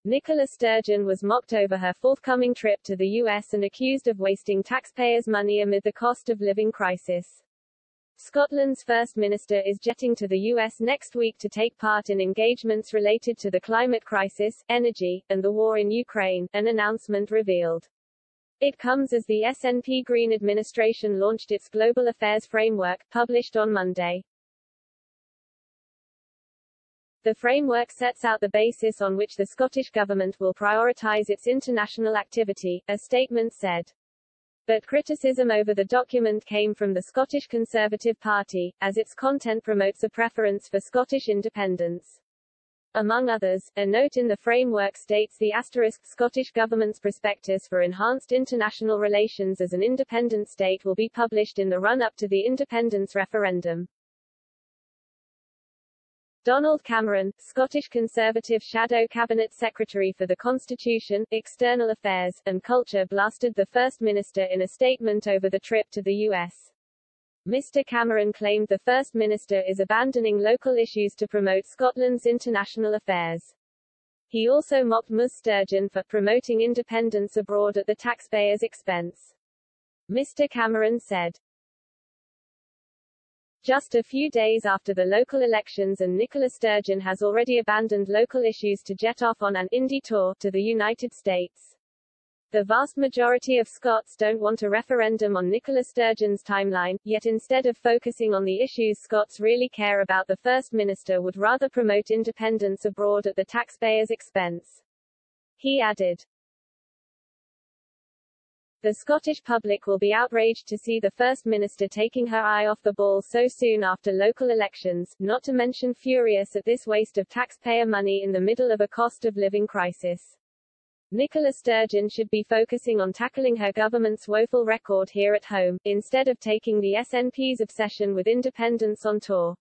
Nicola Sturgeon was mocked over her forthcoming trip to the US and accused of wasting taxpayers' money amid the cost of living crisis. Scotland's First Minister is jetting to the US next week to take part in engagements related to the climate crisis, energy, and the war in Ukraine, an announcement revealed. It comes as the SNP Green administration launched its Global Affairs Framework, published on Monday. The framework sets out the basis on which the Scottish Government will prioritise its international activity, a statement said. But criticism over the document came from the Scottish Conservative Party, as its content promotes a preference for Scottish independence. Among others, a note in the framework states the Scottish Government's prospectus for enhanced international relations as an independent state will be published in the run-up to the independence referendum. Donald Cameron, Scottish Conservative Shadow Cabinet Secretary for the Constitution, External Affairs, and Culture, blasted the First Minister in a statement over the trip to the US. Mr. Cameron claimed the First Minister is abandoning local issues to promote Scotland's international affairs. He also mocked Ms. Sturgeon for promoting independence abroad at the taxpayers' expense. Mr. Cameron said, "Just a few days after the local elections and Nicola Sturgeon has already abandoned local issues to jet off on an indie tour to the United States. The vast majority of Scots don't want a referendum on Nicola Sturgeon's timeline, yet instead of focusing on the issues Scots really care about, the First Minister would rather promote independence abroad at the taxpayers' expense." He added, "The Scottish public will be outraged to see the First Minister taking her eye off the ball so soon after local elections, not to mention furious at this waste of taxpayer money in the middle of a cost of living crisis. Nicola Sturgeon should be focusing on tackling her government's woeful record here at home, instead of taking the SNP's obsession with independence on tour."